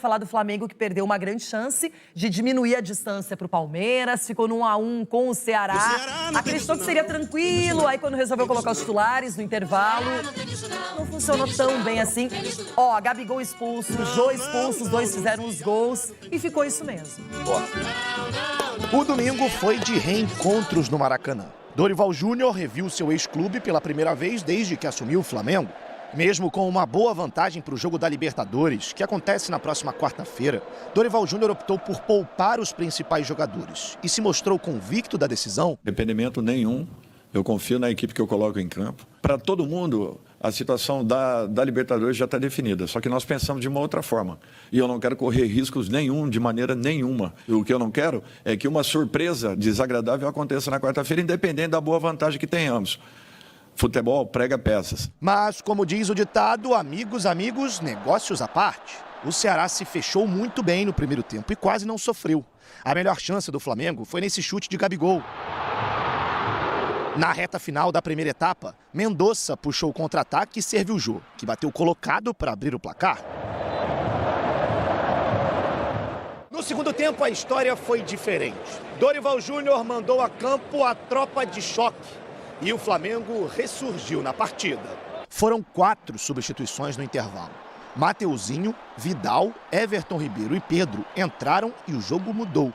falar do Flamengo, que perdeu uma grande chance de diminuir a distância para o Palmeiras, ficou no 1-1 com o Ceará. Acreditou que seria tranquilo, aí quando resolveu colocar os titulares no intervalo, não funcionou tão bem assim. Ó, Gabigol expulso, Jô expulso, os dois fizeram os gols e ficou isso mesmo. O domingo foi de reencontros no Maracanã. Dorival Júnior reviu seu ex-clube pela primeira vez desde que assumiu o Flamengo. Mesmo com uma boa vantagem para o jogo da Libertadores, que acontece na próxima quarta-feira, Dorival Júnior optou por poupar os principais jogadores e se mostrou convicto da decisão. Dependimento nenhum, eu confio na equipe que eu coloco em campo. Para todo mundo, a situação da Libertadores já está definida, só que nós pensamos de uma outra forma. E eu não quero correr riscos nenhum, de maneira nenhuma. O que eu não quero é que uma surpresa desagradável aconteça na quarta-feira, independente da boa vantagem que tenhamos. Futebol prega peças. Mas, como diz o ditado, amigos, negócios à parte. O Ceará se fechou muito bem no primeiro tempo e quase não sofreu. A melhor chance do Flamengo foi nesse chute de Gabigol. Na reta final da primeira etapa, Mendonça puxou o contra-ataque e serviu o Jô, que bateu colocado para abrir o placar. No segundo tempo, a história foi diferente. Dorival Júnior mandou a campo a tropa de choque. E o Flamengo ressurgiu na partida. Foram 4 substituições no intervalo. Mateuzinho, Vidal, Everton Ribeiro e Pedro entraram e o jogo mudou.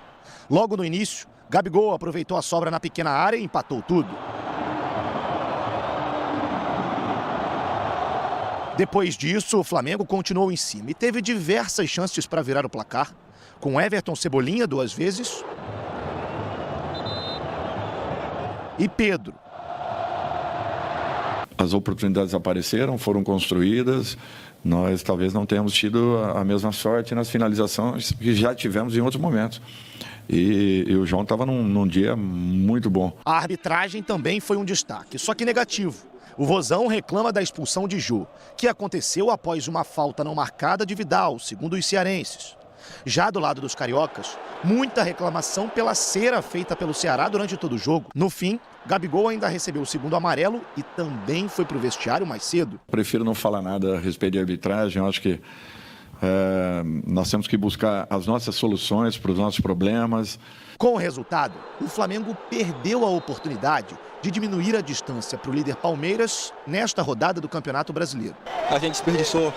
Logo no início, Gabigol aproveitou a sobra na pequena área e empatou tudo. Depois disso, o Flamengo continuou em cima e teve diversas chances para virar o placar, com Everton Cebolinha 2 vezes e Pedro. As oportunidades apareceram, foram construídas. Nós talvez não tenhamos tido a mesma sorte nas finalizações que já tivemos em outros momentos. E o João estava num dia muito bom. A arbitragem também foi um destaque, só que negativo. O Vozão reclama da expulsão de Jô, que aconteceu após uma falta não marcada de Vidal, segundo os cearenses. Já do lado dos cariocas, muita reclamação pela cera feita pelo Ceará durante todo o jogo. No fim, Gabigol ainda recebeu o segundo amarelo e também foi para o vestiário mais cedo. Prefiro não falar nada a respeito de arbitragem. Eu acho que nós temos que buscar as nossas soluções para os nossos problemas. Com o resultado, o Flamengo perdeu a oportunidade de diminuir a distância para o líder Palmeiras nesta rodada do Campeonato Brasileiro. A gente desperdiçou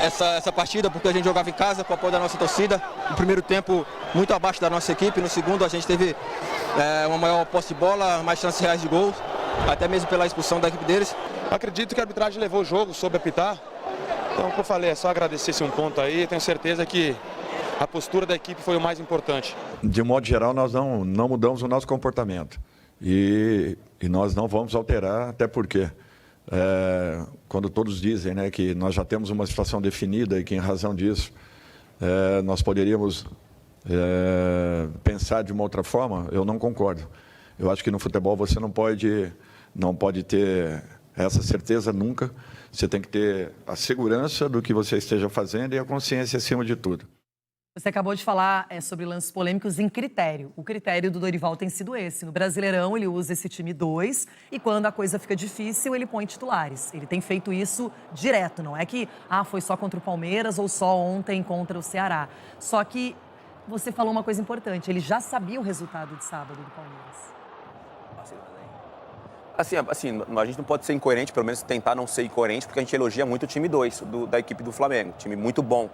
essa partida porque a gente jogava em casa com o apoio da nossa torcida. No primeiro tempo, muito abaixo da nossa equipe. No segundo, a gente teve uma maior posse de bola, mais chances reais de gol, até mesmo pela expulsão da equipe deles. Acredito que a arbitragem levou o jogo, soube apitar. Então, como eu falei, é só agradecer esse um ponto aí. Tenho certeza que a postura da equipe foi o mais importante. De modo geral, nós não mudamos o nosso comportamento. E nós não vamos alterar, até porque quando todos dizem, né, que nós já temos uma situação definida e que, em razão disso, nós poderíamos pensar de uma outra forma, eu não concordo. Eu acho que no futebol você não pode ter essa certeza nunca. Você tem que ter a segurança do que você esteja fazendo e a consciência acima de tudo. Você acabou de falar sobre lances polêmicos em critério. O critério do Dorival tem sido esse. No Brasileirão, ele usa esse time 2 e quando a coisa fica difícil, ele põe titulares. Ele tem feito isso direto. Não é que foi só contra o Palmeiras ou só ontem contra o Ceará. Só que você falou uma coisa importante. Ele já sabia o resultado de sábado do Palmeiras. Assim, a gente não pode ser incoerente, pelo menos tentar não ser incoerente, porque a gente elogia muito o time 2 da equipe do Flamengo. Time muito bom.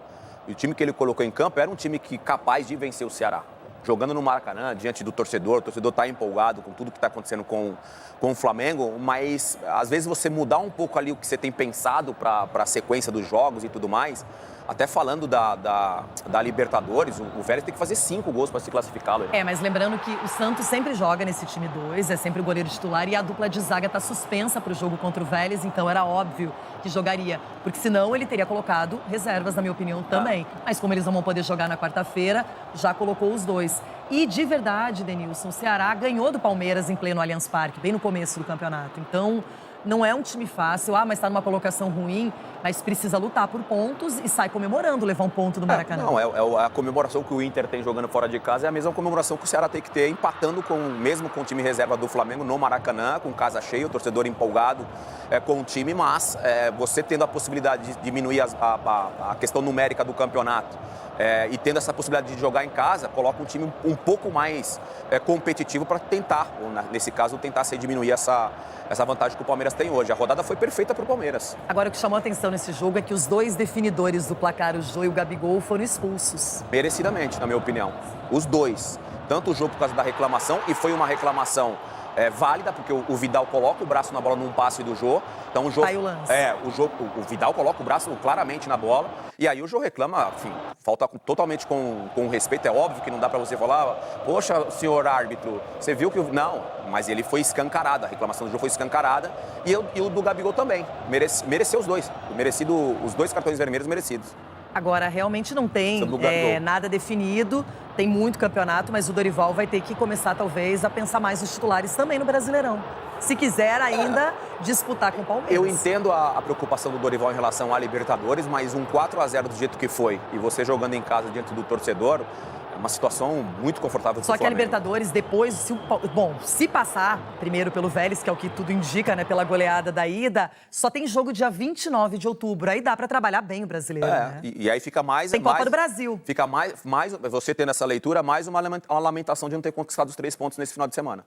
E o time que ele colocou em campo era um time capaz de vencer o Ceará. Jogando no Maracanã, diante do torcedor, o torcedor está empolgado com tudo que está acontecendo com o Flamengo, mas às vezes você mudar um pouco ali o que você tem pensado para a sequência dos jogos e tudo mais, até falando da Libertadores, o Vélez tem que fazer 5 gols para se classificar. Mas lembrando que o Santos sempre joga nesse time 2, é sempre o goleiro titular e a dupla de zaga está suspensa para o jogo contra o Vélez, então era óbvio que jogaria, porque senão ele teria colocado reservas, na minha opinião, também. Mas como eles não vão poder jogar na quarta-feira, já colocou os 2. E de verdade, Denilson, o Ceará ganhou do Palmeiras em pleno Allianz Parque, bem no começo do campeonato. Então, Não é um time fácil, mas está numa colocação ruim, mas precisa lutar por pontos e sai comemorando levar um ponto do Maracanã. Não, a comemoração que o Inter tem jogando fora de casa é a mesma comemoração que o Ceará tem que ter, empatando mesmo com o time reserva do Flamengo no Maracanã, com casa cheia, o torcedor empolgado com o time, mas você tendo a possibilidade de diminuir a questão numérica do campeonato e tendo essa possibilidade de jogar em casa, coloca um time um pouco mais competitivo para tentar, ou nesse caso, tentar se diminuir essa vantagem que o Palmeiras tem hoje. A rodada foi perfeita para o Palmeiras. Agora, o que chamou a atenção nesse jogo é que os dois definidores do placar, o Jô e o Gabigol, foram expulsos. Merecidamente, na minha opinião. Os dois. Tanto o Jô por causa da reclamação, e foi uma reclamação válida, porque o Vidal coloca o braço na bola num passe do Jô. Então o Jô, Sai o lance. O Vidal coloca o braço claramente na bola. E aí o Jô reclama, enfim, falta totalmente com respeito. É óbvio que não dá pra você falar, poxa, senhor árbitro, você viu que... Não, mas ele foi escancarado, a reclamação do Jô foi escancarada. E o do Gabigol também. Mereceu os dois. Os dois cartões vermelhos merecidos. Agora, realmente não tem nada definido, tem muito campeonato, mas o Dorival vai ter que começar, talvez, a pensar mais nos titulares também no Brasileirão. Se quiser ainda disputar com o Palmeiras. Eu entendo a preocupação do Dorival em relação à Libertadores, mas um 4-0 do jeito que foi, e você jogando em casa diante do torcedor, é uma situação muito confortável pro Só que a Flamengo. Libertadores, depois, se passar, primeiro pelo Vélez, que é o que tudo indica, né, pela goleada da ida, só tem jogo dia 29 de outubro. Aí dá para trabalhar bem o brasileiro, né? E aí fica mais... Tem Copa do Brasil. Fica mais, você tendo essa leitura, mais uma lamentação de não ter conquistado os 3 pontos nesse final de semana.